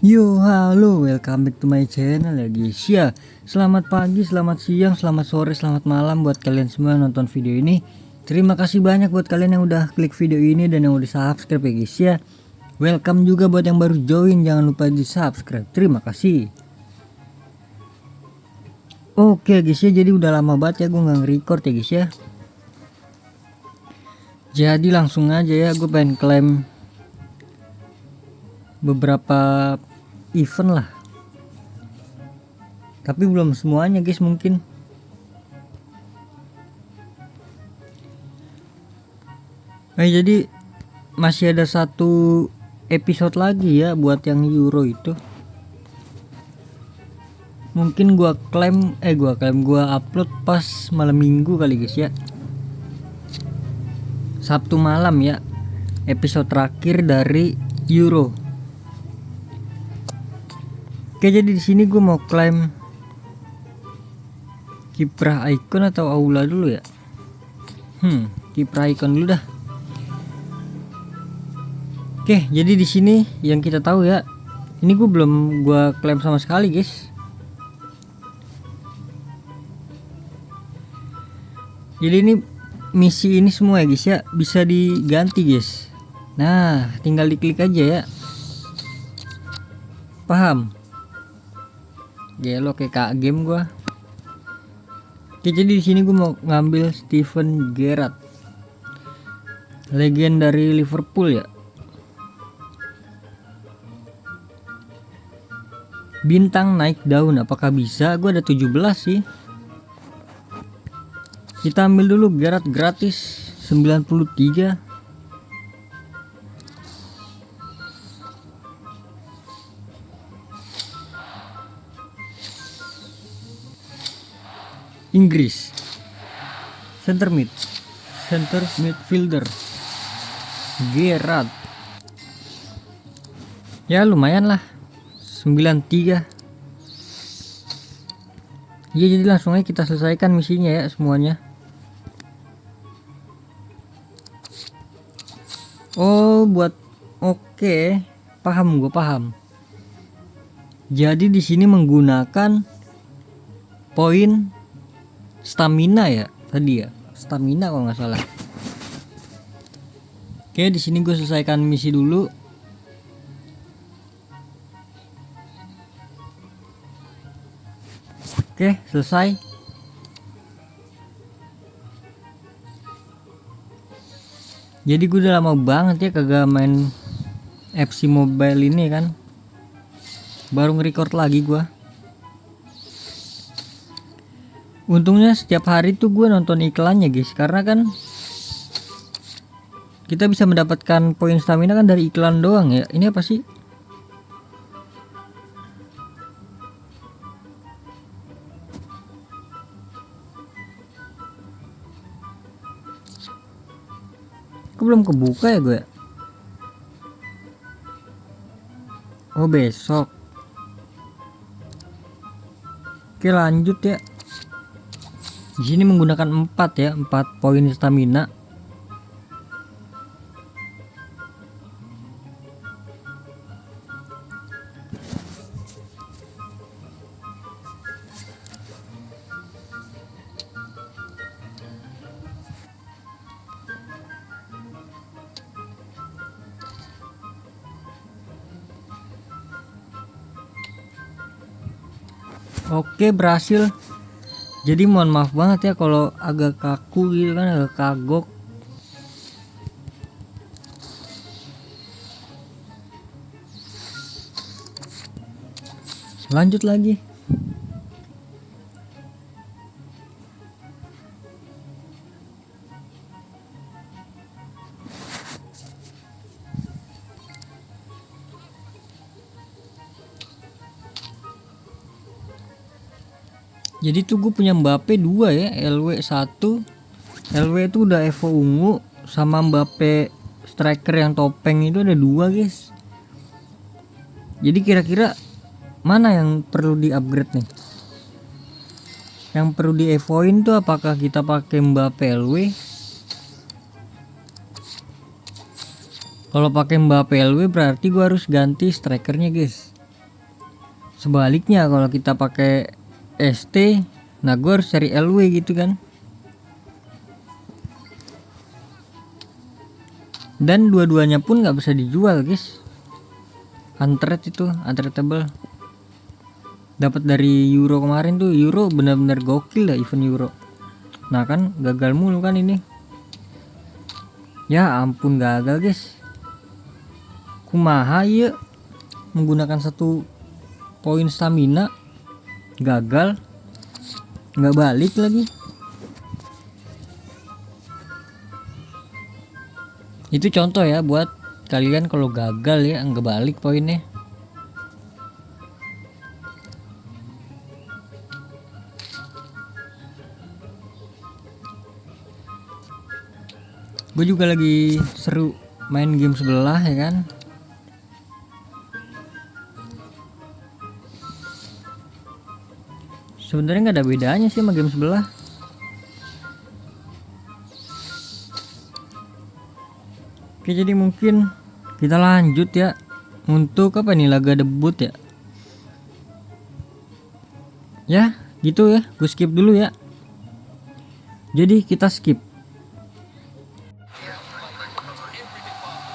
Yo, halo, welcome back to my channel ya guys ya. Selamat pagi, selamat siang, selamat sore, selamat malam buat kalian semua yang nonton video ini. Terima kasih banyak buat kalian yang udah klik video ini dan yang udah subscribe ya guys ya. Welcome juga buat yang baru join, jangan lupa di subscribe. Terima kasih. Oke guys ya, jadi udah lama banget ya gue nggak nge-record ya guys ya. Jadi langsung aja ya, gue pengen klaim beberapa event lah, tapi belum semuanya guys, mungkin jadi masih ada satu episode lagi ya buat yang Euro itu. Mungkin gua upload pas malam minggu kali guys ya, Sabtu malam ya, episode terakhir dari Euro. Oke, jadi di sini gue mau klaim kiprah icon atau aula dulu ya. Kiprah icon dulu dah. Oke, jadi di sini yang kita tahu ya, ini gue belum klaim sama sekali guys. Jadi ini misi ini semua ya guys ya, bisa diganti guys. Nah, tinggal diklik aja ya. Paham? Gelo kayak kak game gua. Oke, jadi di sini gue mau ngambil Steven Gerrard, legend dari Liverpool ya. Bintang naik daun, apakah bisa? Gue ada 17 sih. Kita ambil dulu Gerrard gratis 93. Inggris, center midfielder Gerrard. Ya lumayan lah, 93. Ya jadi langsung aja kita selesaikan misinya ya semuanya. Oh buat oke, paham, gue paham. Jadi di sini menggunakan poin stamina ya tadi ya, stamina kalau nggak salah. Oke, di sini gue selesaikan misi dulu. Oke, selesai. Jadi gue udah lama banget ya kagak main FC Mobile ini kan. Baru nge-record lagi gue. Untungnya setiap hari tuh gue nonton iklannya guys, karena kan kita bisa mendapatkan poin stamina kan dari iklan doang ya. Ini apa sih? Kok belum kebuka ya gue? Oh besok. Oke lanjut ya. Di sini menggunakan 4 poin stamina. Oke, berhasil. Jadi mohon maaf banget ya kalau agak kaku gitu kan, agak kagok. Lanjut lagi. Jadi tuh gue punya Mbappe 2 ya, LW 1. LW itu udah Evo ungu, sama Mbappe striker yang topeng itu ada 2 guys. Jadi kira-kira mana yang perlu di-upgrade nih? Yang perlu di Evoin tuh apakah kita pakai Mbappe LW? Kalau pakai Mbappe LW berarti gue harus ganti strikernya guys. Sebaliknya kalau kita pakai ST, nah gue harus cari LW gitu kan. Dan dua-duanya pun nggak bisa dijual guys. Untrade itu, untradable. Dapat dari Euro kemarin tuh, Euro benar-benar gokil dah event Euro. Nah kan gagal mulu kan ini. Ya ampun gagal guys. Kumaha ya menggunakan 1 poin stamina gagal, nggak balik lagi. Itu contoh ya buat kalian kalau gagal ya nggak balik poinnya. Gue juga lagi seru main game sebelah ya kan. Sebenarnya nggak ada bedanya sih sama game sebelah. Oke, jadi mungkin kita lanjut ya untuk apa nih, laga debut ya. Ya gitu ya, gue skip dulu ya. Jadi kita skip.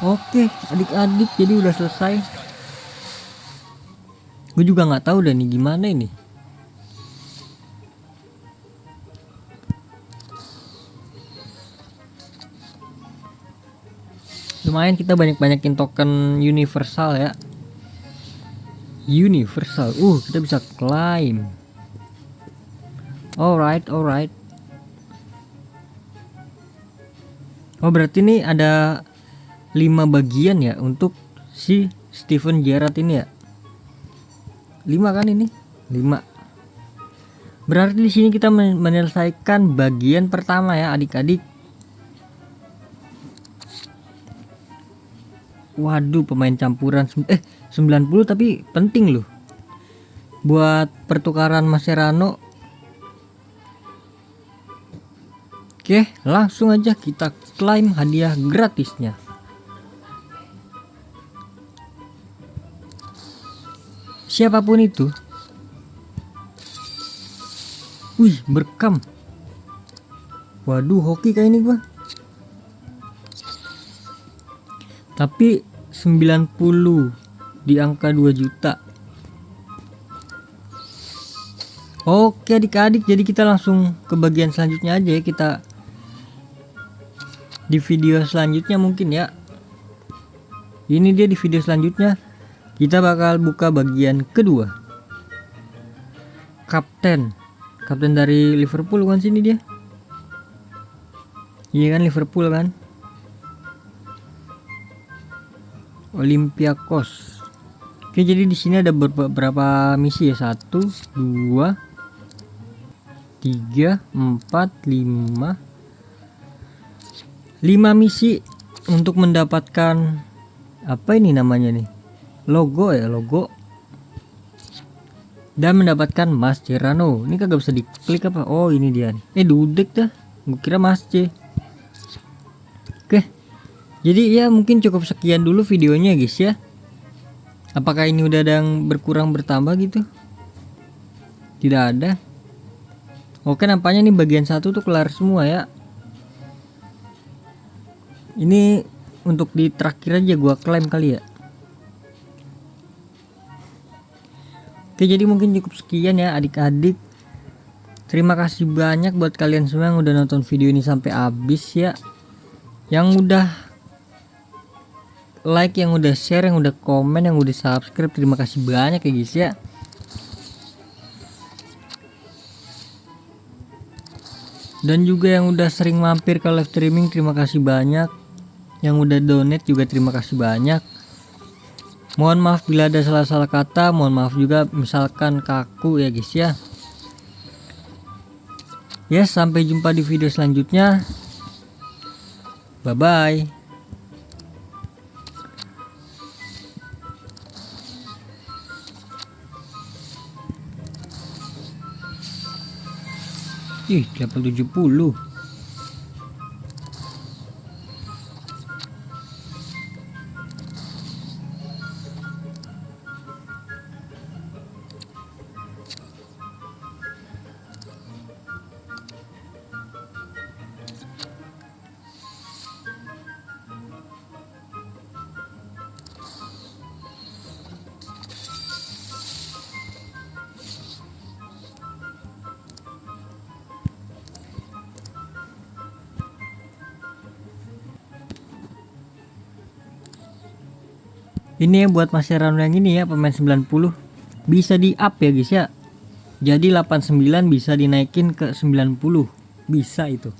Oke adik-adik, jadi udah selesai. Gue juga nggak tahu deh nih gimana ini. Lumayan kita banyak-banyakin token universal ya. Universal. Kita bisa climb. Alright. Oh berarti ini ada 5 bagian ya untuk si Steven Gerrard ini ya. 5 kan ini? 5. Berarti di sini kita menyelesaikan bagian pertama ya adik-adik. Waduh, pemain campuran 90 tapi penting loh buat pertukaran Mascherano. Oke, langsung aja kita klaim hadiah gratisnya. Siapapun itu. Wih, berkam. Waduh, hoki kayak ini gua. Tapi 90 di angka 2 juta. Oke adik-adik, jadi kita langsung ke bagian selanjutnya aja ya. Kita di video selanjutnya mungkin ya. Ini dia di video selanjutnya. Kita bakal buka bagian kedua. Kapten dari Liverpool kan sini dia. Iya kan, Liverpool kan. Olympiakos. Oke, jadi di sini ada beberapa misi ya. 1, 2, 3, 4, 5 misi untuk mendapatkan apa ini namanya nih, logo dan mendapatkan Mascherano. Ini kagak bisa diklik apa? Oh ini dia nih. Dudek dah, gue kira Masche. Oke, jadi ya mungkin cukup sekian dulu videonya guys ya. Apakah ini udah ada yang berkurang bertambah gitu? Tidak ada. Oke, nampaknya nih bagian 1 tuh kelar semua ya. Ini untuk di terakhir aja gua klaim kali ya. Oke, jadi mungkin cukup sekian ya adik-adik. Terima kasih banyak buat kalian semua yang udah nonton video ini sampai habis ya. Yang udah like, yang udah share, yang udah komen, yang udah subscribe, terima kasih banyak ya guys ya. Dan juga yang udah sering mampir ke live streaming, terima kasih banyak. Yang udah donate juga terima kasih banyak. Mohon maaf bila ada salah-salah kata, mohon maaf juga misalkan kaku ya guys ya. Ya, sampai jumpa di video selanjutnya. Bye bye. Level 70. Ini ya buat Mascherano yang ini ya, pemain 90. Bisa di up ya guys ya. Jadi 89 bisa dinaikin ke 90. Bisa itu.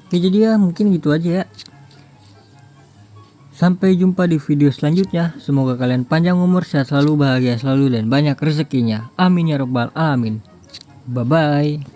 Oke, jadi ya mungkin gitu aja ya. Sampai jumpa di video selanjutnya. Semoga kalian panjang umur, sehat selalu, bahagia selalu, dan banyak rezekinya. Amin ya robbal alamin. Bye bye.